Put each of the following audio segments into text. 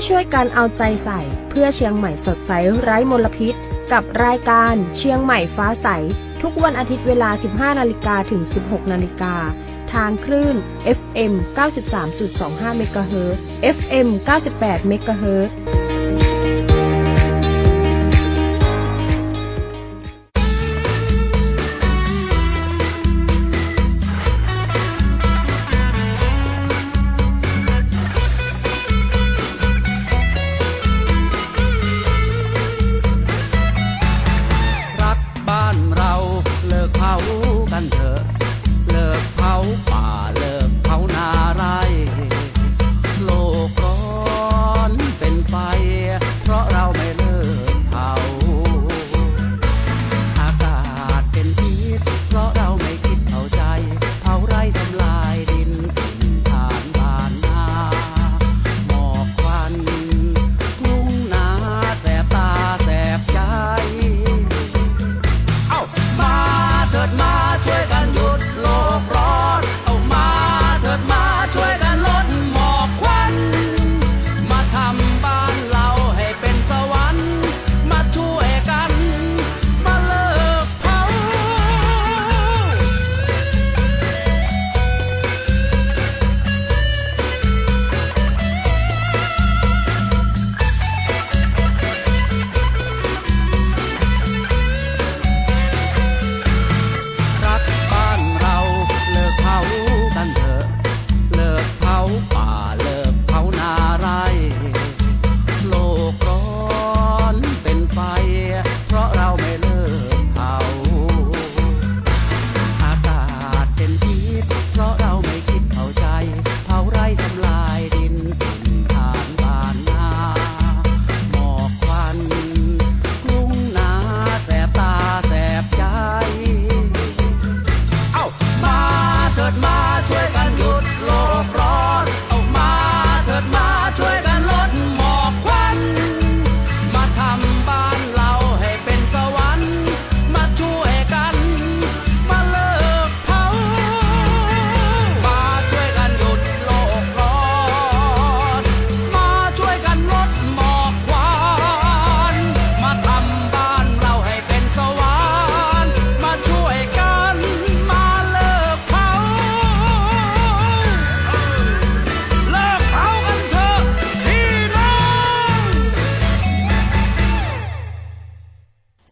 ช่วยกันเอาใจใส่เพื่อเชียงใหม่สดใสไร้มลพิษกับรายการเชียงใหม่ฟ้าใสทุกวันอาทิตย์เวลา 15 นาฬิกาถึง 16 นาฬิกาทางคลื่น FM 93.25 เมกะเฮิรตซ์ FM 98 เมกะเฮิรตซ์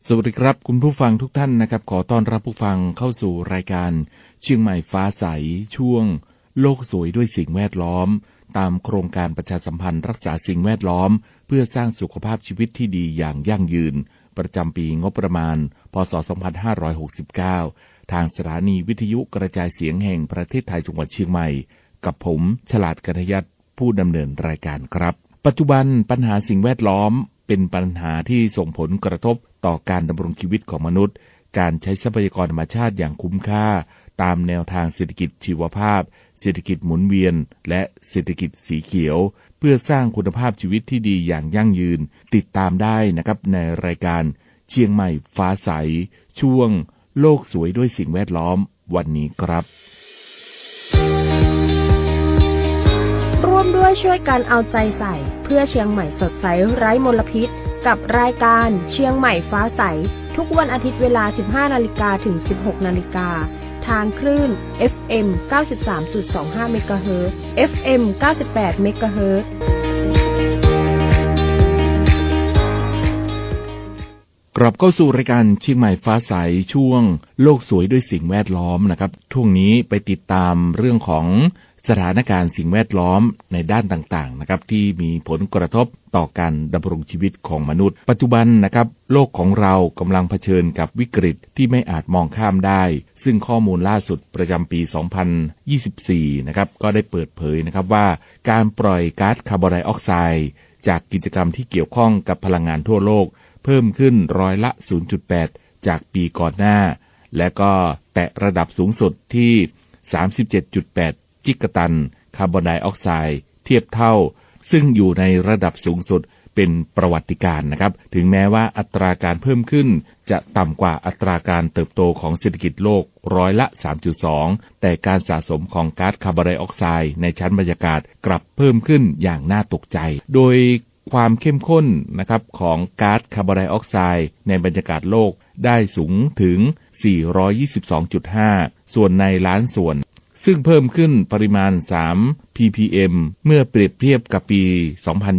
สวัสดีครับคุณผู้ฟังทุกท่านนะครับขอต้อนรับผู้ฟังเข้าสู่รายการเชียงใหม่ฟ้าใสช่วงโลกสวยด้วยสิ่งแวดล้อมตามโครงการประชาสัมพันธ์รักษาสิ่งแวดล้อมเพื่อสร้างสุขภาพชีวิตที่ดีอย่างยั่งยืนประจำปีงบประมาณพ.ศ. 2569ทางสถานีวิทยุกระจายเสียงแห่งประเทศไทยจังหวัดเชียงใหม่กับผมฉลาดกัญญัติผู้ดำเนินรายการครับปัจจุบันปัญหาสิ่งแวดล้อมเป็นปัญหาที่ส่งผลกระทบต่อการดำรงชีวิตของมนุษย์การใช้ทรัพยากรธรรมชาติอย่างคุ้มค่าตามแนวทางเศรษฐกิจชีวภาพเศรษฐกิจหมุนเวียนและเศรษฐกิจสีเขียวเพื่อสร้างคุณภาพชีวิตที่ดีอย่างยั่งยืนติดตามได้นะครับในรายการเชียงใหม่ฟ้าใสช่วงโลกสวยด้วยสิ่งแวดล้อมวันนี้ครับร่วมด้วยช่วยกันเอาใจใส่เพื่อเชียงใหม่สดใสไร้มลพิษกับรายการเชียงใหม่ฟ้าใสทุกวันอาทิตย์เวลา 15 นาฬิกาถึง 16 นาฬิกาทางคลื่น FM 93.25 เมกะเฮิรตซ์ FM 98 เมกะเฮิรตซ์ กลับเข้าสู่รายการเชียงใหม่ฟ้าใสช่วงโลกสวยด้วยสิ่งแวดล้อมนะครับช่วงนี้ไปติดตามเรื่องของสถานการณ์สิ่งแวดล้อมในด้านต่างๆนะครับที่มีผลกระทบต่อการดำรงชีวิตของมนุษย์ปัจจุบันนะครับโลกของเรากำลังเผชิญกับวิกฤตที่ไม่อาจมองข้ามได้ซึ่งข้อมูลล่าสุดประจำปี 2024 นะครับก็ได้เปิดเผยนะครับว่าการปล่อยก๊าซคาร์บอนไดออกไซด์จากกิจกรรมที่เกี่ยวข้องกับพลังงานทั่วโลกเพิ่มขึ้นร้อยละ 0.8 จากปีก่อนหน้าและก็แตะระดับสูงสุดที่ 37.8 กิกะตันคาร์บอนไดออกไซด์เทียบเท่าซึ่งอยู่ในระดับสูงสุด เป็นประวัติการณ์นะครับถึงแม้ว่าอัตราการเพิ่มขึ้นจะต่ำกว่าอัตราการเติบโตของเศรษฐกิจโลกร้อยละ 3.2 แต่การสะสมของก๊าซคาร์บอนไดออกไซด์ในชั้นบรรยากาศกลับเพิ่มขึ้นอย่างน่าตกใจโดยความเข้มข้นนะครับของก๊าซคาร์บอนไดออกไซด์ในบรรยากาศโลกได้สูงถึง 422.5 ส่วนในล้านส่วนซึ่งเพิ่มขึ้นปริมาณ 3 ppm เมื่อเปรียบเทียบกับปี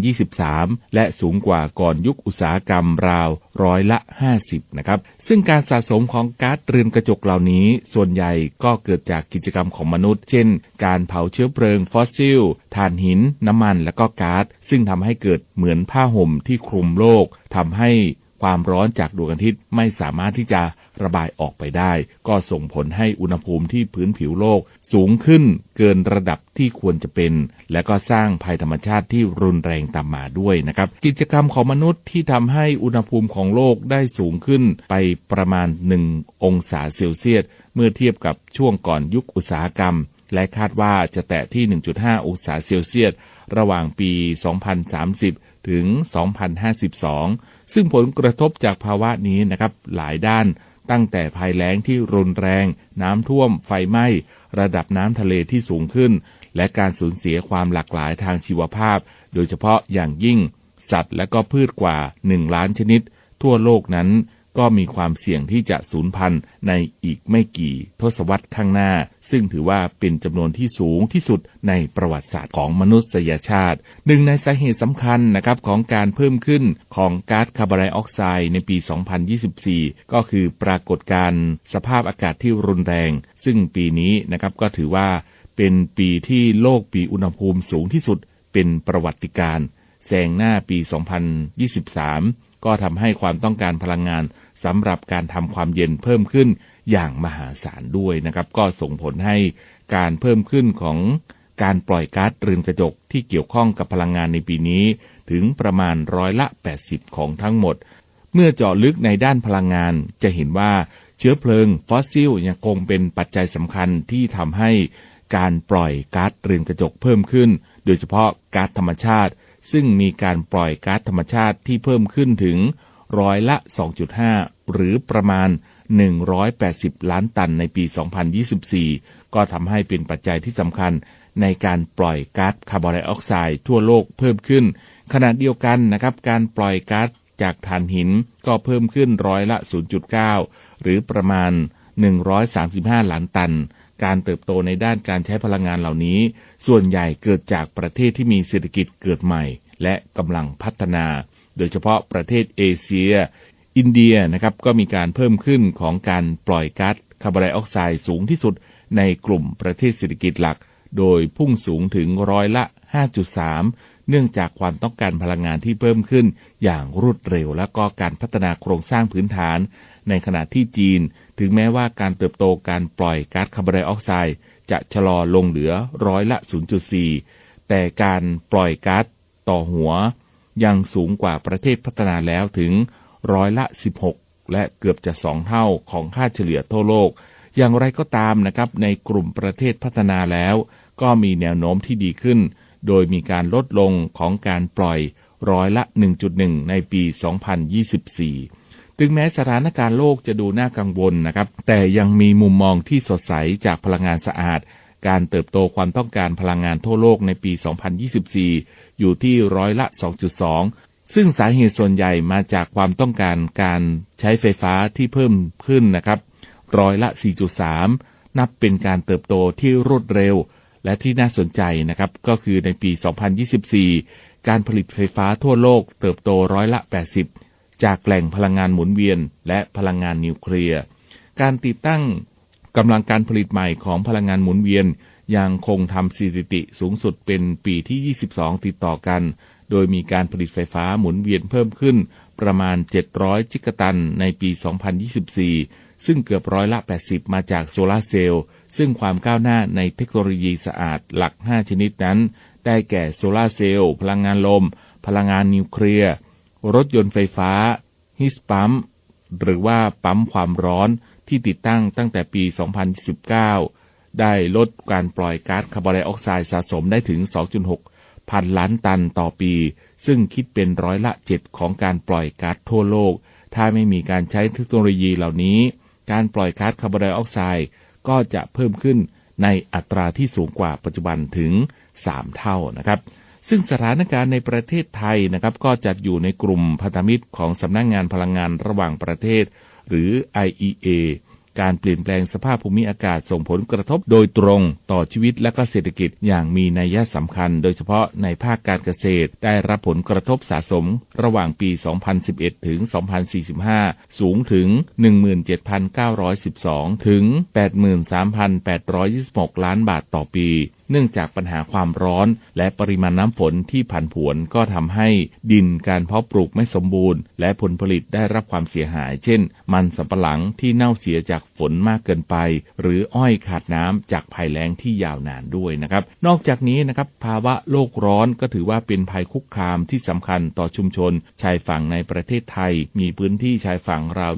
2023 และสูงกว่าก่อนยุคอุตสาหกรรมราวร้อยละ 50 นะครับซึ่งการสะสมของก๊าซเรือนกระจกเหล่านี้ส่วนใหญ่ก็เกิดจากกิจกรรมของมนุษย์เช่นการเผาเชื้อเพลิงฟอสซิลถ่านหินน้ำมันและก็ก๊าซซึ่งทำให้เกิดเหมือนผ้าห่มที่คลุมโลกทำให้ความร้อนจากดวงอาทิตย์ไม่สามารถที่จะระบายออกไปได้ก็ส่งผลให้อุณหภูมิที่พื้นผิวโลกสูงขึ้นเกินระดับที่ควรจะเป็นและก็สร้างภัยธรรมชาติที่รุนแรงตามมาด้วยนะครับกิจกรรมของมนุษย์ที่ทำให้อุณหภูมิของโลกได้สูงขึ้นไปประมาณ1 องศาเซลเซียสเมื่อเทียบกับช่วงก่อนยุคอุตสาหกรรมและคาดว่าจะแตะที่ 1.5 องศาเซลเซียสระหว่างปี 2030 ถึง 2052 ซึ่งผลกระทบจากภาวะนี้นะครับหลายด้านตั้งแต่ภัยแล้งที่รุนแรงน้ำท่วมไฟไหม้ระดับน้ำทะเลที่สูงขึ้นและการสูญเสียความหลากหลายทางชีวภาพโดยเฉพาะอย่างยิ่งสัตว์และก็พืชกว่า1 ล้านชนิดทั่วโลกนั้นก็มีความเสี่ยงที่จะสูญพันธุ์ในอีกไม่กี่ทศวรรษข้างหน้าซึ่งถือว่าเป็นจำนวนที่สูงที่สุดในประวัติศาสตร์ของมนุษยชาติหนึ่งในสาเหตุสำคัญนะครับของการเพิ่มขึ้นของก๊าซคาร์บอนไดออกไซด์ในปี 2024 ก็คือปรากฏการณ์สภาพอากาศที่รุนแรงซึ่งปีนี้นะครับก็ถือว่าเป็นปีที่โลกมีอุณหภูมิสูงที่สุดเป็นประวัติการณ์แซงหน้าปี 2023 ก็ทำให้ความต้องการพลังงานสำหรับการทำความเย็นเพิ่มขึ้นอย่างมหาศาลด้วยนะครับก็ส่งผลให้การเพิ่มขึ้นของการปล่อยก๊าซเรือนกระจกที่เกี่ยวข้องกับพลังงานในปีนี้ถึงประมาณร้อยละ 80 ของทั้งหมดเมื่อเจาะลึกในด้านพลังงานจะเห็นว่าเชื้อเพลิงฟอสซิลยังคงเป็นปัจจัยสำคัญที่ทำให้การปล่อยก๊าซเรือนกระจกเพิ่มขึ้นโดยเฉพาะก๊าซธรรมชาติซึ่งมีการปล่อยก๊าซธรรมชาติที่เพิ่มขึ้นถึงร้อยละ 2.5 หรือประมาณ180 ล้านตันในปี 2024 ก็ทำให้เป็นปัจจัยที่สำคัญในการปล่อยก๊าซคาร์บอนไดออกไซด์ทั่วโลกเพิ่มขึ้นขณะเดียวกันนะครับการปล่อยก๊าซจากถ่านหินก็เพิ่มขึ้นร้อยละ 0.9 หรือประมาณ135 ล้านตันการเติบโตในด้านการใช้พลังงานเหล่านี้ส่วนใหญ่เกิดจากประเทศที่มีเศรษฐกิจเกิดใหม่และกำลังพัฒนาโดยเฉพาะประเทศเอเชียอินเดียนะครับก็มีการเพิ่มขึ้นของการปล่อยก๊าซคาร์บอนไดออกไซด์สูงที่สุดในกลุ่มประเทศเศรษฐกิจหลักโดยพุ่งสูงถึงร้อยละ 5.3 เนื่องจากความต้องการพลังงานที่เพิ่มขึ้นอย่างรวดเร็วและก็การพัฒนาโครงสร้างพื้นฐานในขณะที่จีนถึงแม้ว่าการเติบโตการปล่อยก๊าซคาร์บอนไดออกไซด์จะชะลอลงเหลือร้อยละ 0.4 แต่การปล่อยก๊าซต่อหัวยังสูงกว่าประเทศพัฒนาแล้วถึงร้อยละ 16 และเกือบจะ2 เท่าของค่าเฉลี่ยทั่วโลกอย่างไรก็ตามนะครับในกลุ่มประเทศพัฒนาแล้วก็มีแนวโน้มที่ดีขึ้นโดยมีการลดลงของการปล่อยร้อยละ 1.1 ในปี 2024 ถึงแม้สถานการณ์โลกจะดูน่ากังวลนะครับแต่ยังมีมุมมองที่สดใสจากพลังงานสะอาดการเติบโตความต้องการพลังงานทั่วโลกในปี 2024 อยู่ที่ร้อยละ 2.2 ซึ่งสาเหตุส่วนใหญ่มาจากความต้องการการใช้ไฟฟ้าที่เพิ่มขึ้นนะครับร้อยละ 4.3 นับเป็นการเติบโตที่รวดเร็วและที่น่าสนใจนะครับก็คือในปี 2024 การผลิตไฟฟ้าทั่วโลกเติบโตร้อยละ 80 จากแหล่งพลังงานหมุนเวียนและพลังงานนิวเคลียร์การติดตั้งกำลังการผลิตใหม่ของพลังงานหมุนเวียนยังคงทำสถิติสูงสุดเป็นปีที่ 22 ติดต่อกันโดยมีการผลิตไฟฟ้าหมุนเวียนเพิ่มขึ้นประมาณ700จิกะตันในปี 2024 ซึ่งเกือบร้อยละ 80 มาจากโซลาร์เซลล์ซึ่งความก้าวหน้าในเทคโนโลยีสะอาดหลัก 5 ชนิดนั้นได้แก่โซลาร์เซลล์พลังงานลมพลังงานนิวเคลียร์รถยนต์ไฟฟ้าฮีทปั๊มหรือว่าปั๊มความร้อนที่ติดตั้งแต่ปี 2019 ได้ลดการปล่อยก๊าซคาร์บอนไดออกไซด์สะสมได้ถึง 2.6 1,000 ล้านตันต่อปีซึ่งคิดเป็นร้อยละ 7 ของการปล่อยก๊าซทั่วโลกถ้าไม่มีการใช้เทคโนโลยีเหล่านี้การปล่อยก๊าซคาร์บอนไดออกไซด์ก็จะเพิ่มขึ้นในอัตราที่สูงกว่าปัจจุบันถึง 3 เท่านะครับซึ่งสถานการณ์ในประเทศไทยนะครับก็จัดอยู่ในกลุ่มพันธมิตรของสำนักงานพลังงานระหว่างประเทศหรือ IEA การเปลี่ยนแปลงสภาพภูมิอากาศส่งผลกระทบโดยตรงต่อชีวิตและก็เศรษฐกิจอย่างมีนัยสำคัญโดยเฉพาะในภาคการเกษตรได้รับผลกระทบสะสมระหว่างปี 2011 ถึง 2045 สูงถึง 17,912 ถึง 83,826 ล้านบาทต่อปีเนื่องจากปัญหาความร้อนและปริมาณน้ำฝนที่ผันผวนก็ทำให้ดินการเพาะปลูกไม่สมบูรณ์และผลผลิตได้รับความเสียหายเช่นมันสำปะหลังที่เน่าเสียจากฝนมากเกินไปหรืออ้อยขาดน้ำจากภัยแล้งที่ยาวนานด้วยนะครับนอกจากนี้นะครับภาวะโลกร้อนก็ถือว่าเป็นภัยคุกคามที่สำคัญต่อชุมชนชายฝั่งในประเทศไทยมีพื้นที่ชายฝั่งราว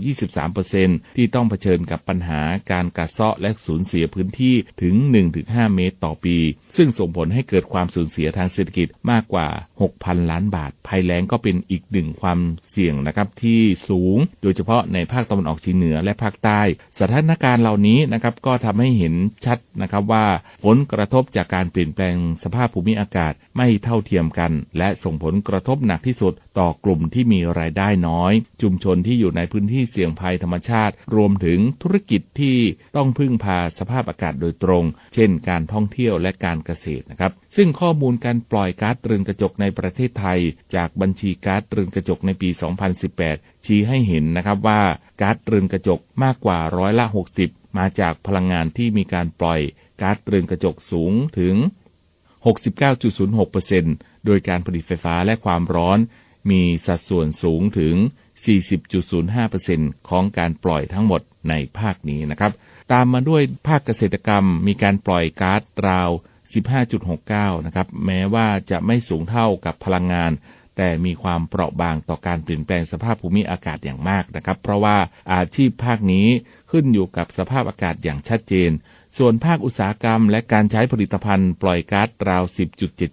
23% ที่ต้องเผชิญกับปัญหาการกัดเซาะและสูญเสียพื้นที่ถึง 1-5 เมตรต่อปีซึ่งส่งผลให้เกิดความสูญเสียทางเศรษฐกิจมากกว่า 6,000 ล้านบาทภัยแล้งก็เป็นอีกหนึ่งความเสี่ยงนะครับที่สูงโดยเฉพาะในภาคตะวันออกเฉียงเหนือและภาคใต้สถานการณ์เหล่านี้นะครับก็ทำให้เห็นชัดนะครับว่าผลกระทบจากการเปลี่ยนแปลงสภาพภูมิอากาศไม่เท่าเทียมกันและส่งผลกระทบหนักที่สุดต่อกลุ่มที่มีรายได้น้อยชุมชนที่อยู่ในพื้นที่เสี่ยงภัยธรรมชาติรวมถึงธุรกิจที่ต้องพึ่งพาสภาพอากาศโดยตรงเช่นการท่องเที่ยวและการเกษตรนะครับซึ่งข้อมูลการปล่อยก๊าซเรือนกระจกในประเทศไทยจากบัญชีก๊าซเรือนกระจกในปี 2018 ชี้ให้เห็นนะครับว่าก๊าซเรือนกระจกมากกว่าร้อยละ 60 มาจากพลังงานที่มีการปล่อยก๊าซเรือนกระจกสูงถึง 69.06% โดยการผลิตไฟฟ้าและความร้อนมีสัดส่วนสูงถึง 40.05% ของการปล่อยทั้งหมดในภาคนี้นะครับตามมาด้วยภาคเกษตรกรรมมีการปล่อยก๊าซราว 15.69 นะครับแม้ว่าจะไม่สูงเท่ากับพลังงานแต่มีความเปราะบางต่อการเปลี่ยนแปลงสภาพภูมิอากาศอย่างมากนะครับเพราะว่าอาชีพภาคนี้ขึ้นอยู่กับสภาพอากาศอย่างชัดเจนส่วนภาคอุตสาหกรรมและการใช้ผลิตภัณฑ์ปล่อยก๊าซราว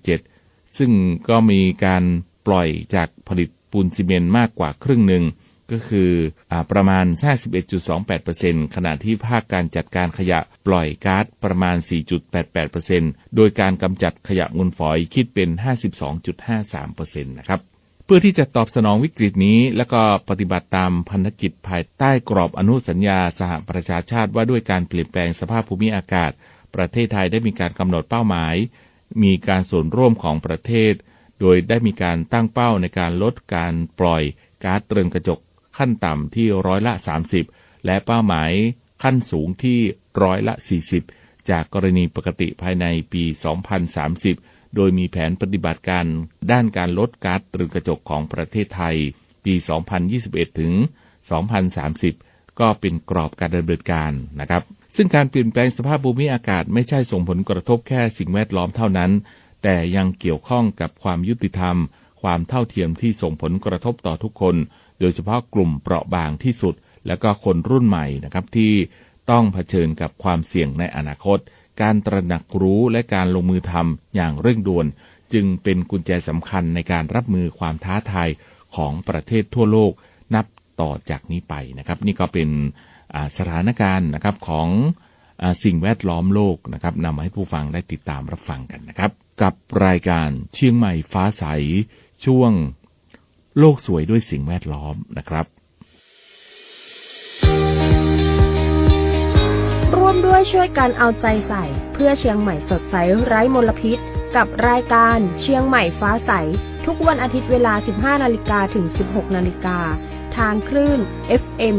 10.77 ซึ่งก็มีการปล่อยจากผลิตปูนซีเมนต์มากกว่าครึ่งหนึ่งก็คือประมาณ 51.28% ขณะที่ภาคการจัดการขยะปล่อยก๊าซประมาณ 4.88% โดยการกำจัดขยะมูลฝอยคิดเป็น 52.53% นะครับเพื่อที่จะตอบสนองวิกฤตนี้และก็ปฏิบัติตามพันธกิจภายใต้กรอบอนุสัญญาสหประชาชาติว่าด้วยการเปลี่ยนแปลงสภาพภูมิอากาศประเทศไทยได้มีการกำหนดเป้าหมายมีการส่วนร่วมของประเทศโดยได้มีการตั้งเป้าในการลดการปล่อยก๊าซเรือนกระจกขั้นต่ำที่ร้อยละ 30และเป้าหมายขั้นสูงที่ร้อยละ 40จากกรณีปกติภายในปี 2030โดยมีแผนปฏิบัติการด้านการลดก๊าซเรือนกระจกของประเทศไทยปี 2021 ถึง 2030ก็เป็นกรอบการดำเนินการนะครับซึ่งการเปลี่ยนแปลงสภาพภูมิอากาศไม่ใช่ส่งผลกระทบแค่สิ่งแวดล้อมเท่านั้นแต่ยังเกี่ยวข้องกับความยุติธรรมความเท่าเทียมที่ส่งผลกระทบต่อทุกคนโดยเฉพาะกลุ่มเปราะบางที่สุดและก็คนรุ่นใหม่นะครับที่ต้องเผชิญกับความเสี่ยงในอนาคตการตระหนักรู้และการลงมือทำอย่างเร่งด่วนจึงเป็นกุญแจสำคัญในการรับมือความท้าทายของประเทศทั่วโลกนับต่อจากนี้ไปนะครับนี่ก็เป็นสถานการณ์นะครับของสิ่งแวดล้อมโลกนะครับนำมาให้ผู้ฟังได้ติดตามรับฟังกันนะครับกับรายการเชียงใหม่ฟ้าใสช่วงโลกสวยด้วยสิ่งแวดล้อมนะครับร่วมด้วยช่วยกันเอาใจใส่เพื่อเชียงใหม่สดใสไร้มลพิษกับรายการเชียงใหม่ฟ้าใสทุกวันอาทิตย์เวลา 15 นาฬิกาถึง 16 นาฬิกาทางคลื่น FM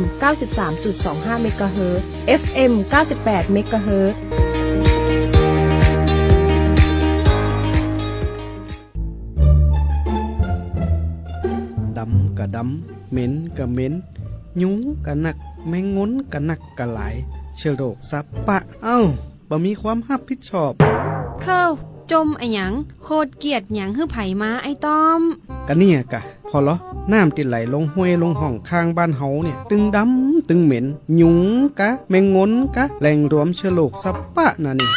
93.25 เมกะเฮิรตซ์ FM 98 เมกะเฮิรตซ์ดำกะดำเหม็นกะเหม็นยุงกะหนักแมงงนกะหนักกะหลายเชื้อโรคซับปะบ่มีความรับผิดชอบเข้าจมอะหยังโคตรเกลียดหยังฮื้อไผมาไอ้ต้อมกะเนี่ยกะพอเหรอน้ำติไหลลงห้วยลงห้องข้างบ้านเฮาเนี่ยตึงดำตึงเหม็นยุงกะแมงงนกะแหล่งรวมเชื้อโรคซับปะน่ะนี่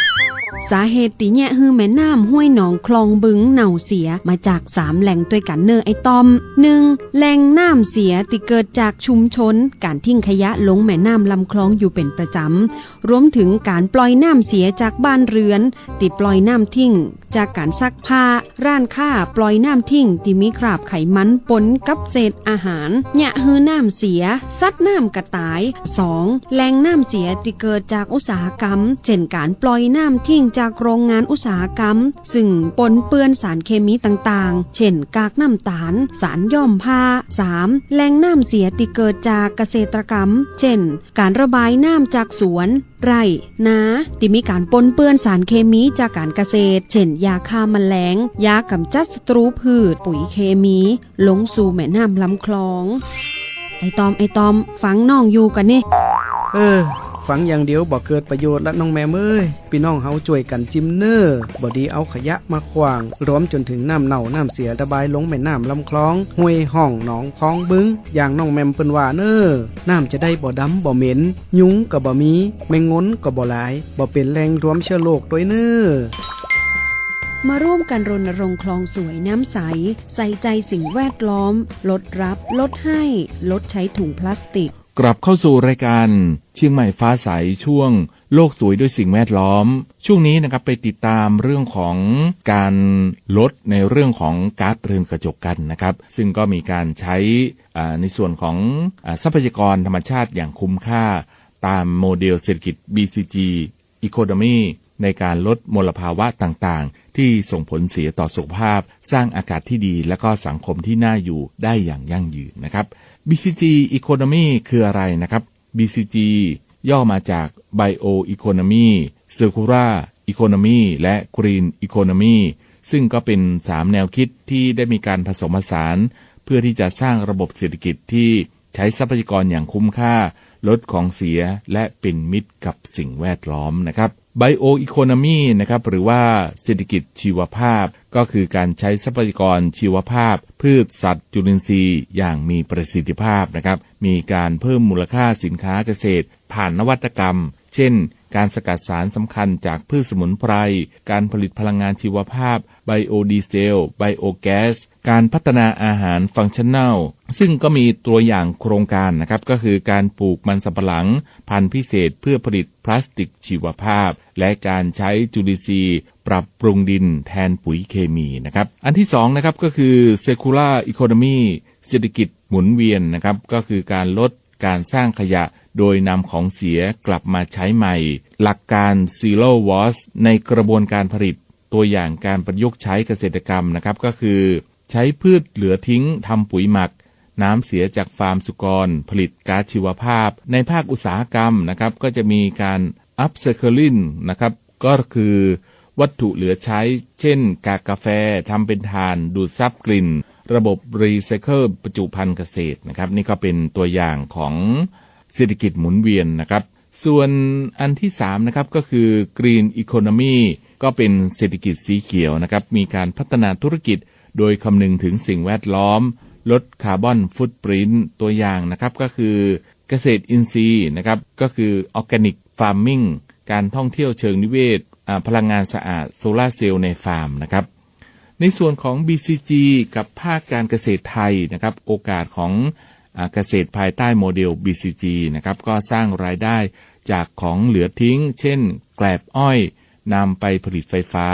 สาเหตุติแยะฮือแม่น้ำห้วยหนองคลองบึงเน่าเสียมาจาก3แหล่งด้วยกันเนอไอตอม 1. แหล่งน้ำเสียที่เกิดจากชุมชนการทิ้งขยะลงแม่น้ำลำคลองอยู่เป็นประจำรวมถึงการปล่อยน้ำเสียจากบ้านเรือนที่ปล่อยน้ำทิ้งจากการซักผ้าร้านค้าปล่อยน้ำทิ้งที่มีคราบไขมันปนกับเศษอาหารยะฮือน้ำเสียซัดน้ำกระต่าย 2. แหล่งน้ำเสียที่เกิดจากอุตสาหกรรมเช่นการปล่อยน้ำทิ้งจากโรงงานอุตสาหกรรมซึ่งปนเปื้อนสารเคมีต่างๆเช่นกากน้ำตาลสารย้อมผ้า 3. แหล่งน้ำเสียที่เกิดจากเกษตรกรรมเช่นการระบายน้ำจากสวนไร่นาที่มีการปนเปื้อนสารเคมีจากการเกษตรเช่นยาฆ่าแมลงยากำจัดศัตรูพืชปุ๋ยเคมีลงสู่แม่น้ำลำคลองไอตอมฟังน้องอยู่กันนี่ฟังอย่างเดียวบ่เกิดประโยชน์ละน้องแม่เอ้ยพี่น้องเฮาช่วยกันจิ้มเน้อบ่ดีเอาขยะมาขวางรวมจนถึงน้ำเน่าน้ำเสียระบายลงแม่น้ำลำคลองห้วยห้องหนองคลองบึงอย่างน้องแม่มเปิ้นว่าเน้อน้ำจะได้บ่ดำบ่เหม็นยุงก็บ่มีแมงงนก็บ่หลายบ่เป็นแหล่งรวมเชื้อโรคด้วยเน้อมาร่วมกันรณรงค์คลองสวยน้ำใสใส่ใจสิ่งแวดล้อมลดรับลดให้ลดใช้ถุงพลาสติกกลับเข้าสู่รายการเชียงใหม่ฟ้าใสช่วงโลกสวยด้วยสิ่งแวดล้อมช่วงนี้นะครับไปติดตามเรื่องของการลดในเรื่องของก๊าซเรือนกระจกกันนะครับซึ่งก็มีการใช้ในส่วนของทรัพยากรธรรมชาติอย่างคุ้มค่าตามโมเดลเศรษฐกิจ BCG Economy ในการลดมลภาวะต่างๆที่ส่งผลเสียต่อสุขภาพสร้างอากาศที่ดีและก็สังคมที่น่าอยู่ได้อย่างยั่งยืนนะครับ BCG Economy คืออะไรนะครับ BCG ย่อมาจาก Bio Economy Circular Economy และ Green Economy ซึ่งก็เป็น3แนวคิดที่ได้มีการผสมผสานเพื่อที่จะสร้างระบบเศรษฐกิจที่ใช้ทรัพยากรอย่างคุ้มค่าลดของเสียและเป็นมิตรกับสิ่งแวดล้อมนะครับ Bio Economy นะครับหรือว่าเศรษฐกิจชีวภาพก็คือการใช้ทรัพยากรชีวภาพพืชสัตว์จุลินทรีย์อย่างมีประสิทธิภาพนะครับมีการเพิ่มมูลค่าสินค้าเกษตรผ่านนวัตกรรมเช่นการสกัดสารสำคัญจากพืชสมุนไพรการผลิตพลังงานชีวภาพไบโอดีเซลไบโอแก๊สการพัฒนาอาหารฟังก์ชันแนลซึ่งก็มีตัวอย่างโครงการนะครับก็คือการปลูกมันสำปะหลังพันธุ์พิเศษเพื่อผลิตพลาสติกชีวภาพและการใช้จุลินทรีย์ปรับปรุงดินแทนปุ๋ยเคมีนะครับอันที่2นะครับก็คือ Circular Economy เศรษฐกิจหมุนเวียนนะครับก็คือการลดการสร้างขยะโดยนำของเสียกลับมาใช้ใหม่หลักการ Zero Waste ในกระบวนการผลิตตัวอย่างการประยุกต์ใช้เกษตรกรรมนะครับก็คือใช้พืชเหลือทิ้งทำปุ๋ยหมักน้ำเสียจากฟาร์มสุกรผลิตก๊าซชีวภาพในภาคอุตสาหกรรมนะครับก็จะมีการ Upcycling นะครับก็คือวัตถุเหลือใช้เช่นกากกาแฟทำเป็นถ่านดูดซับกลิ่นระบบรีไซเคิลประจุภัณฑ์เกษตรนะครับนี่ก็เป็นตัวอย่างของเศรษฐกิจหมุนเวียนนะครับส่วนอันที่3นะครับก็คือ Green Economy ก็เป็นเศรษฐกิจสีเขียวนะครับมีการพัฒนาธุรกิจโดยคำนึงถึงสิ่งแวดล้อมลดคาร์บอนฟุตปรินท์ตัวอย่างนะครับก็คือเกษตรอินทรีย์นะครับก็คือ Organic Farming การท่องเที่ยวเชิงนิเวศพลังงานสะอาดโซลาร์เซลล์ในฟาร์มนะครับในส่วนของ BCG กับภาคการเกษตรไทยนะครับโอกาสของเกษตรภายใต้โมเดล BCG นะครับก็สร้างรายได้จากของเหลือทิ้งเช่นแกลบอ้อยนำไปผลิตไฟฟ้า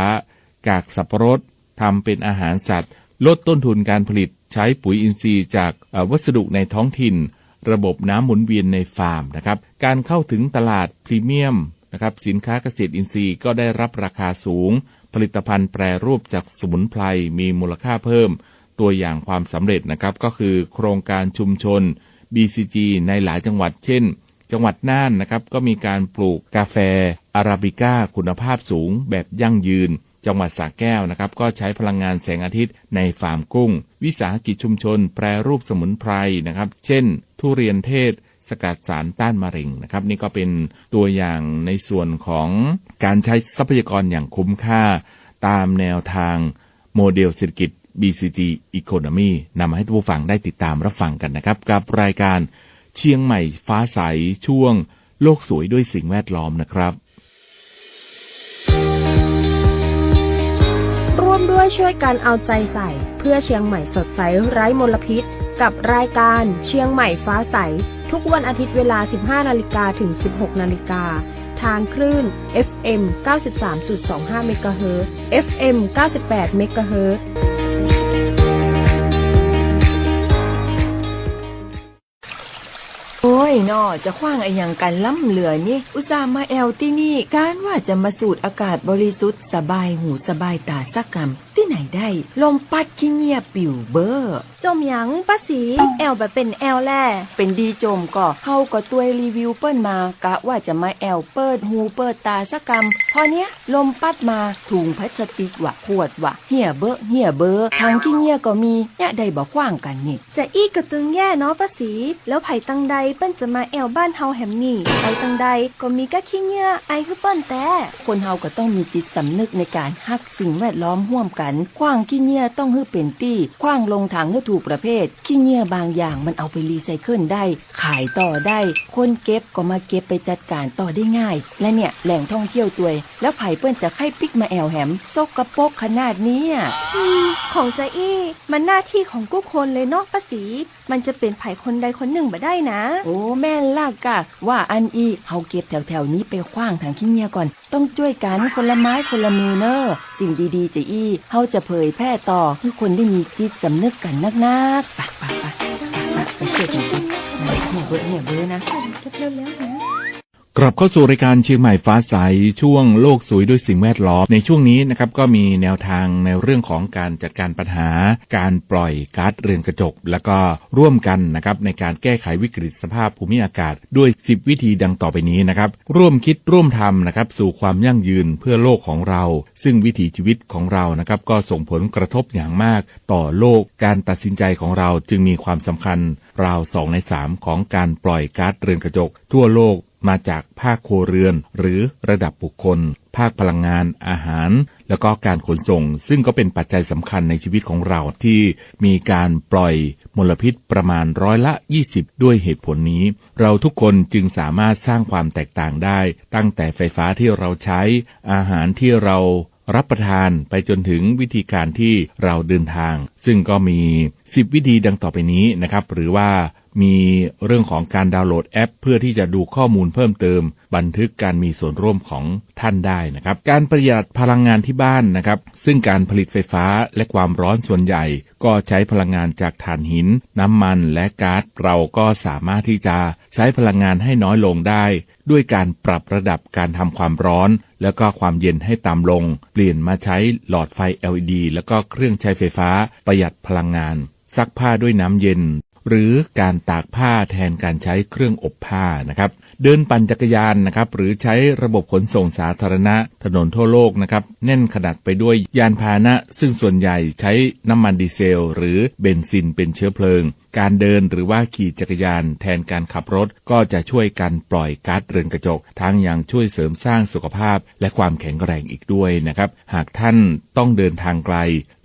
กากสับปะรดทำเป็นอาหารสัตว์ลดต้นทุนการผลิตใช้ปุ๋ยอินทรีย์จากวัสดุในท้องถิ่นระบบน้ำหมุนเวียนในฟาร์มนะครับการเข้าถึงตลาดพรีเมียมนะครับสินค้าเกษตรอินทรีย์ก็ได้รับราคาสูงผลิตภัณฑ์แปรรูปจากสมุนไพรมีมูลค่าเพิ่มตัวอย่างความสำเร็จนะครับก็คือโครงการชุมชน BCG ในหลายจังหวัดเช่นจังหวัดน่านนะครับก็มีการปลูกกาแฟอาราบิก้าคุณภาพสูงแบบยั่งยืนจังหวัดสระแก้วนะครับก็ใช้พลังงานแสงอาทิตย์ในฟาร์มกุ้งวิสาหกิจชุมชนแปรรูปสมุนไพรนะครับเช่นทุเรียนเทศสกัดสารต้านมะเร็งนะครับนี่ก็เป็นตัวอย่างในส่วนของการใช้ทรัพยากรอย่างคุ้มค่าตามแนวทางโมเดลเศรษฐกิจ BCG Economy นำมาให้ผู้ฟังได้ติดตามรับฟังกันนะครับกับรายการเชียงใหม่ฟ้าใสช่วงโลกสวยด้วยสิ่งแวดล้อมนะครับ วมด้วยช่วยกันเอาใจใส่เพื่อเชียงใหม่สดใสไร้มลพิษกับรายการเชียงใหม่ฟ้าใสทุกวันอาทิตย์เวลา 15 นาฬิกาถึง 16 นาฬิกาทางคลื่น FM 93.25 เมกะเฮิรตซ์ FM 98 เมกะเฮิรตซ์โอ้ยนอจะขว้างไอ้หยังกันล้ำเหลือนี่อุตส่าห์มาแอลที่นี่การว่าจะมาสูดอากาศบริสุทธิ์สบายหูสบายตาสักกำที่ไหนได้ลมพัดขี้เงียบปิวเบ้อ จมหยังป้าสีแอลแบบเป็นแอลแล่ เป็นดีโจมก็เฮาก็ตัวรีวิวเปิ้นมากะว่าจะมาแอลเปิดหูเปิดตาสักกำพอเนี้ยลมพัดมาถุงพลาสติกวะขวดวะเหี่ยเบ้อทางขี้เงียก็มีเนี่ยได้บ่ขว้างกันนี่ จะอีกกระตึงแย่เนาะป้าสีแล้วไผ่ตังใดเปิ้นจะมาแอลบ้านเฮาแหมนี่ไผ่ตังใดก็มีกะขี้เงียไอคือเปิ้นแต่ คนเฮาก็ต้องมีจิตสำนึกในการฮักสิ่งแวดล้อมร่วมกันขว้างขี้เงียต้องให้เป็นตี้ขว้างลงถังให้ถูกประเภทขี้เงียบางอย่างมันเอาไปรีไซเคิลได้ขายต่อได้คนเก็บก็มาเก็บไปจัดการต่อได้ง่ายและเนี่ยแหล่งท่องเที่ยวตัวยแล้วไผ่เปิ้นจะให้ปิกมาแอลแหมซกกระปกขนาดนี้ของใจอี้มันหน้าที่ของกู้คนเลยเนาะป้าสีมันจะเป็นไผ่คนใดคนหนึ่งบ่ได้นะโอ้แม่นล่ะกะว่าอันอีเฮาเก็บแถวๆนี้ไปขว้างทางขี้เงียก่อนต้องช่วยกันคนละไม้คนละมือเนอะสิ่งดีๆจะอี้เฮาจะเผยแพร่ต่อให้คนได้มีจิตสำนึกกันนักๆไปเก็บเนี่ยเบ้อนะกลับเข้าสู่รายการเชียงใหม่ฟ้าใสช่วงโลกสวยด้วยสิ่งแวดล้อมในช่วงนี้นะครับก็มีแนวทางในเรื่องของการจัดการปัญหาการปล่อยก๊าซเรือนกระจกแล้วก็ร่วมกันนะครับในการแก้ไขวิกฤตสภาพภูมิอากาศด้วย10วิธีดังต่อไปนี้นะครับร่วมคิดร่วมทำนะครับสู่ความยั่งยืนเพื่อโลกของเราซึ่งวิถีชีวิตของเรานะครับก็ส่งผลกระทบอย่างมากต่อโลกการตัดสินใจของเราจึงมีความสำคัญราว2 ใน 3ของการปล่อยก๊าซเรือนกระจกทั่วโลกมาจากภาคครัวเรือนหรือระดับบุคคลภาคพลังงานอาหารแล้วก็การขนส่งซึ่งก็เป็นปัจจัยสำคัญในชีวิตของเราที่มีการปล่อยมลพิษประมาณ20%ด้วยเหตุผลนี้เราทุกคนจึงสามารถสร้างความแตกต่างได้ตั้งแต่ไฟฟ้าที่เราใช้อาหารที่เรารับประทานไปจนถึงวิธีการที่เราเดินทางซึ่งก็มี10วิธีดังต่อไปนี้นะครับหรือว่ามีเรื่องของการดาวน์โหลดแอปเพื่อที่จะดูข้อมูลเพิ่มเติมบันทึกการมีส่วนร่วมของท่านได้นะครับการประหยัดพลังงานที่บ้านนะครับซึ่งการผลิตไฟฟ้าและความร้อนส่วนใหญ่ก็ใช้พลังงานจากถ่านหินน้ำมันและก๊าซเราก็สามารถที่จะใช้พลังงานให้น้อยลงได้ด้วยการปรับระดับการทำความร้อนแล้วก็ความเย็นให้ต่ำลงเปลี่ยนมาใช้หลอดไฟ LED แล้วก็เครื่องใช้ไฟฟ้าประหยัดพลังงานซักผ้าด้วยน้ำเย็นหรือการตากผ้าแทนการใช้เครื่องอบผ้านะครับเดินปั่นจักรยานนะครับหรือใช้ระบบขนส่งสาธารณะถนนทั่วโลกนะครับแน่นขนาดไปด้วยยานพาหนะซึ่งส่วนใหญ่ใช้น้ำมันดีเซลหรือเบนซินเป็นเชื้อเพลิงการเดินหรือว่าขี่จักรยานแทนการขับรถก็จะช่วยกันปล่อยก๊าซเรือนกระจกทั้งยังช่วยเสริมสร้างสุขภาพและความแข็งแรงอีกด้วยนะครับหากท่านต้องเดินทางไกล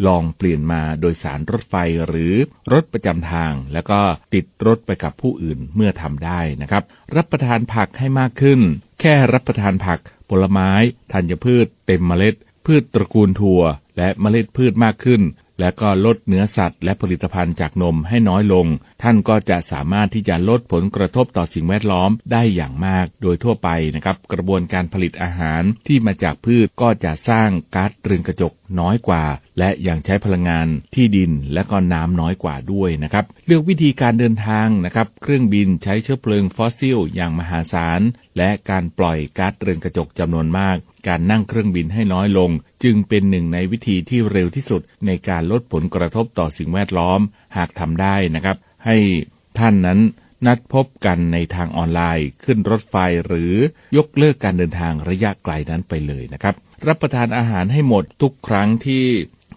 ลองเปลี่ยนมาโดยสารรถไฟหรือรถประจำทางแล้วก็ติดรถไปกับผู้อื่นเมื่อทำได้นะครับรับประทานผักให้มากขึ้นแค่รับประทานผักผลไม้ธัญพืชเต็มเมล็ดพืชตระกูลถั่วและเมล็ดพืชมากขึ้นและก็ลดเนื้อสัตว์และผลิตภัณฑ์จากนมให้น้อยลงท่านก็จะสามารถที่จะลดผลกระทบต่อสิ่งแวดล้อมได้อย่างมากโดยทั่วไปนะครับกระบวนการผลิตอาหารที่มาจากพืชก็จะสร้างก๊าซเรือนกระจกน้อยกว่าและยังใช้พลังงานที่ดินและก็น้ำน้อยกว่าด้วยนะครับเลือกวิธีการเดินทางนะครับเครื่องบินใช้เชื้อเพลิงฟอสซิลอย่างมหาศาลและการปล่อยก๊าซเรือนกระจกจำนวนมากการนั่งเครื่องบินให้น้อยลงจึงเป็นหนึ่งในวิธีที่เร็วที่สุดในการลดผลกระทบต่อสิ่งแวดล้อมหากทำได้นะครับให้ท่านนั้นนัดพบกันในทางออนไลน์ขึ้นรถไฟหรือยกเลิกการเดินทางระยะไกลนั้นไปเลยนะครับรับประทานอาหารให้หมดทุกครั้งที่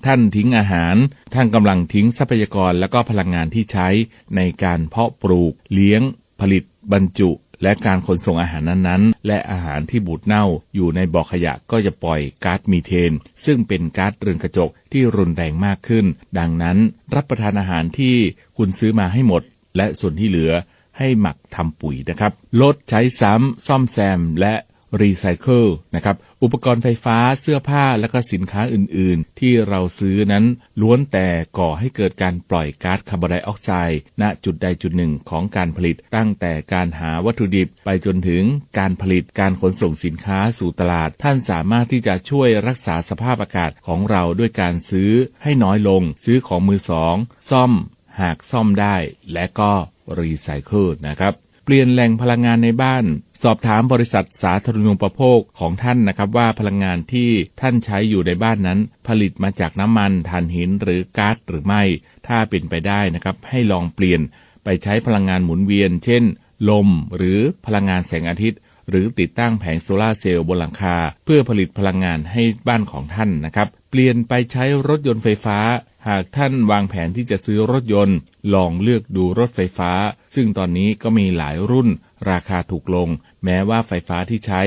ท่านทิ้งอาหารท่านกำลังทิ้งทรัพยากรและก็พลังงานที่ใช้ในการเพาะปลูกเลี้ยงผลิตบรรจุและการขนส่งอาหารนั้นๆและอาหารที่บูดเน่าอยู่ในบ่อขยะก็จะปล่อยก๊าซมีเทนซึ่งเป็นก๊าซเรือนกระจกที่รุนแรงมากขึ้นดังนั้นรับประทานอาหารที่คุณซื้อมาให้หมดและส่วนที่เหลือให้หมักทำปุ๋ยนะครับลดใช้ซ้ำซ่อมแซมและ รีไซเคิลนะครับอุปกรณ์ไฟฟ้าเสื้อผ้าและก็สินค้าอื่นๆที่เราซื้อนั้นล้วนแต่ก่อให้เกิดการปล่อยก๊าซคาร์บอนไดออกไซด์ณจุดใดจุดหนึ่งของการผลิตตั้งแต่การหาวัตถุดิบไปจนถึงการผลิตการขนส่งสินค้าสู่ตลาดท่านสามารถที่จะช่วยรักษาสภาพอากาศของเราด้วยการซื้อให้น้อยลงซื้อของมือสองซ่อมหากซ่อมได้และก็รีไซเคิลนะครับเปลี่ยนแหล่งพลังงานในบ้านสอบถามบริษัทสาธารณูปโภคของท่านนะครับว่าพลังงานที่ท่านใช้อยู่ในบ้านนั้นผลิตมาจากน้ำมันถ่านหินหรือก๊าซหรือไม่ถ้าเป็นไปได้นะครับให้ลองเปลี่ยนไปใช้พลังงานหมุนเวียนเช่นลมหรือพลังงานแสงอาทิตย์หรือติดตั้งแผงโซลาร์เซลล์บนหลังคาเพื่อผลิตพลังงานให้บ้านของท่านนะครับเปลี่ยนไปใช้รถยนต์ไฟฟ้าหากท่านวางแผนที่จะซื้อรถยนต์ลองเลือกดูรถไฟฟ้าซึ่งตอนนี้ก็มีหลายรุ่นราคาถูกลงแม้ว่าไฟฟ้าที่ใช้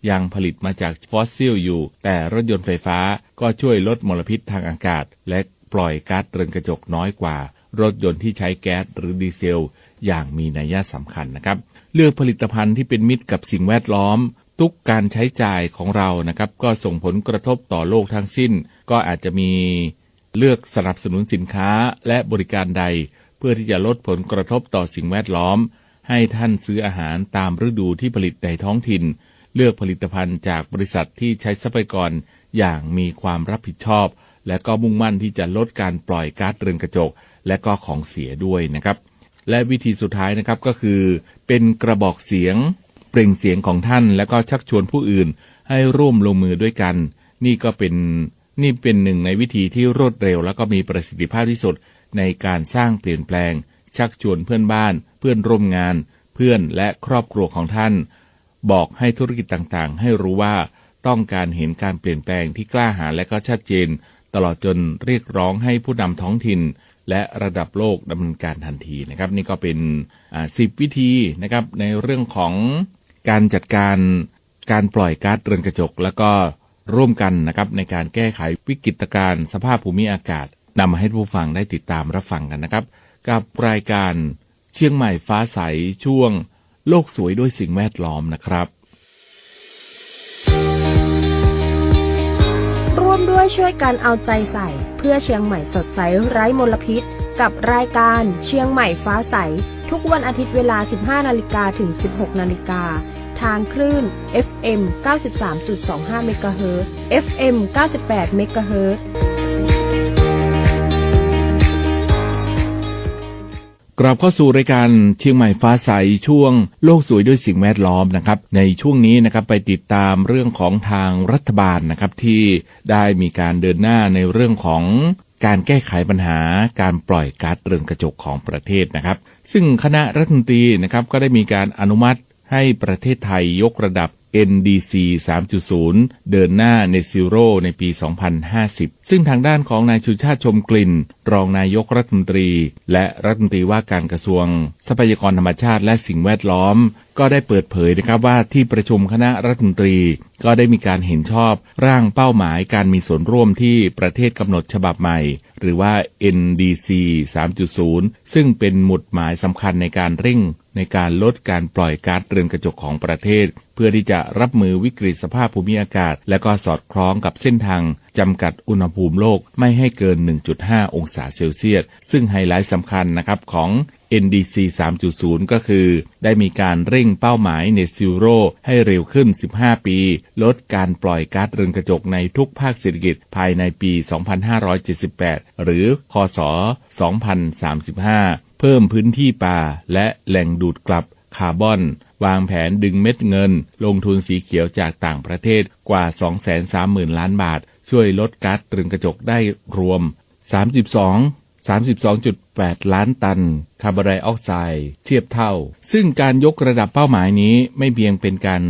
ยังผลิตมาจากฟอสซิลอยู่แต่รถยนต์ไฟฟ้าก็ช่วยลดมลพิษทางอากาศและปล่อยก๊าซเรือนกระจกน้อยกว่ารถยนต์ที่ใช้แก๊สหรือดีเซลอย่างมีนัยสำคัญนะครับเลือกผลิตภัณฑ์ที่เป็นมิตรกับสิ่งแวดล้อมทุกการใช้จ่ายของเรานะครับก็ส่งผลกระทบต่อโลกทั้งสิ้นก็อาจจะมีเลือกสนับสนุนสินค้าและบริการใดเพื่อที่จะลดผลกระทบต่อสิ่งแวดล้อมให้ท่านซื้ออาหารตามฤดูที่ผลิตในท้องถิ่นเลือกผลิตภัณฑ์จากบริษัทที่ใช้ทรัพยากรอย่างมีความรับผิดชอบและก็มุ่งมั่นที่จะลดการปล่อยก๊าซเรือนกระจกและก็ของเสียด้วยนะครับและวิธีสุดท้ายนะครับก็คือเป็นกระบอกเสียงเปล่งเสียงของท่านและก็ชักชวนผู้อื่นให้ร่วมลงมือด้วยกันนี่เป็นหนึ่งในวิธีที่รวดเร็วและก็มีประสิทธิภาพที่สุดในการสร้างเปลี่ยนแปลงชักชวนเพื่อนบ้านเพื่อนร่วมงานเพื่อนและครอบครัวของท่านบอกให้ธุรกิจต่างๆให้รู้ว่าต้องการเห็นการเปลี่ยนแปลงที่กล้าหาญและก็ชัดเจนตลอดจนเรียกร้องให้ผู้นำท้องถิ่นและระดับโลกดำเนินการทันทีนะครับนี่ก็เป็น10 วิธีนะครับในเรื่องของการจัดการปล่อยก๊าซเรือนกระจกแล้วก็ร่วมกันนะครับในการแก้ไขวิกฤตการณ์สภาพภูมิอากาศนำมาให้ผู้ฟังได้ติดตามรับฟังกันนะครับกับรายการเชียงใหม่ฟ้าใสช่วงโลกสวยด้วยสิ่งแวดล้อมนะครับร่วมด้วยช่วยกันเอาใจใส่เพื่อเชียงใหม่สดใสไร้มลพิษกับรายการเชียงใหม่ฟ้าใสทุกวันอาทิตย์เวลา 15 นาฬิกาถึง 16 นาฬิกาทางคลื่น FM 93.25 เมกะเฮิรตซ์ FM 98 เมกะเฮิรตซ์กลับเข้าสู่รายการเชียงใหม่ฟ้าใสช่วงโลกสวยด้วยสิ่งแวดล้อมนะครับในช่วงนี้นะครับไปติดตามเรื่องของทางรัฐบาลนะครับที่ได้มีการเดินหน้าในเรื่องของการแก้ไขปัญหาการปล่อยก๊าซเรือนกระจกของประเทศนะครับซึ่งคณะรัฐมนตรีนะครับก็ได้มีการอนุมัติให้ประเทศไทยยกระดับ NDC 3.0 เดินหน้า Net Zero ในปี 2050 ซึ่งทางด้านของนายชูชาติชมกลิ่นรองนายกรัฐมนตรีและรัฐมนตรีว่าการกระทรวงทรัพยากรธรรมชาติและสิ่งแวดล้อมก็ได้เปิดเผยนะครับว่าที่ประชุมคณะรัฐมนตรีก็ได้มีการเห็นชอบร่างเป้าหมายการมีส่วนร่วมที่ประเทศกำหนดฉบับใหม่หรือว่า NDC 3.0 ซึ่งเป็นหมุดหมายสำคัญในการเร่งในการลดการปล่อยก๊าซเรือนกระจกของประเทศเพื่อที่จะรับมือวิกฤตสภาพภูมิอากาศและก็สอดคล้องกับเส้นทางจำกัดอุณหภูมิโลกไม่ให้เกิน 1.5 องศาเซลเซียสซึ่งไฮไลท์สำคัญนะครับของ NDC 3.0 ก็คือได้มีการเร่งเป้าหมาย Net Zero ให้เร็วขึ้น 15 ปีลดการปล่อยก๊าซเรือนกระจกในทุกภาคเศรษฐกิจภายในปี 2578 หรือคศ. 2035 เพิ่มพื้นที่ป่าและแหล่งดูดกลับคาร์บอนวางแผนดึงเม็ดเงินลงทุนสีเขียวจากต่างประเทศกว่า 230,000 ล้านบาทช่วยลดก๊าซเรือนกระจกได้รวม 32.8 ล้านตันคาร์บอนไดออกไซด์เทียบเท่าซึ่งการยกระดับเป้าหมายนี้ไม่เพียงเป็นการ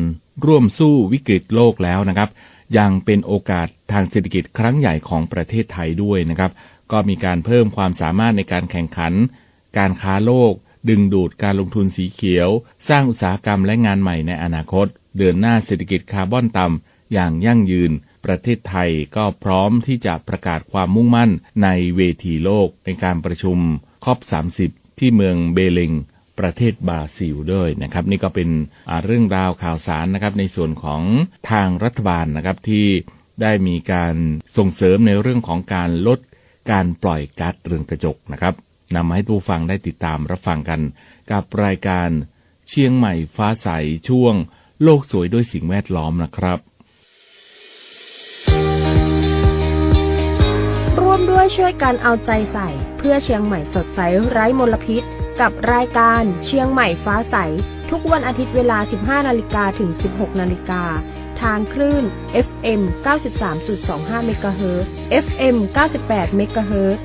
ร่วมสู้วิกฤตโลกแล้วนะครับยังเป็นโอกาสทางเศรษฐกิจครั้งใหญ่ของประเทศไทยด้วยนะครับก็มีการเพิ่มความสามารถในการแข่งขันการค้าโลกดึงดูดการลงทุนสีเขียวสร้างอุตสาหกรรมและงานใหม่ในอนาคตเดินหน้าเศรษฐกิจคาร์บอนต่ำอย่างยั่งยืนประเทศไทยก็พร้อมที่จะประกาศความมุ่งมั่นในเวทีโลกในการประชุมCOP30 ที่เมืองเบลิง ประเทศบราซิลด้วยนะครับนี่ก็เป็นเรื่องราวข่าวสารนะครับในส่วนของทางรัฐบาลนะครับที่ได้มีการส่งเสริมในเรื่องของการลดการปล่อยก๊าซเรือนกระจกนะครับนำมาให้ผู้ฟังได้ติดตามรับฟังกันกับรายการเชียงใหม่ฟ้าใสช่วงโลกสวยด้วยสิ่งแวดล้อมนะครับร่วมด้วยช่วยกันเอาใจใส่เพื่อเชียงใหม่สดใสไร้มลพิษกับรายการเชียงใหม่ฟ้าใสทุกวันอาทิตย์เวลา 15 นาฬิกาถึง 16 นาฬิกาทางคลื่น FM 93.25 เมกะเฮิรตซ์ FM 98 เมกะเฮิรตซ์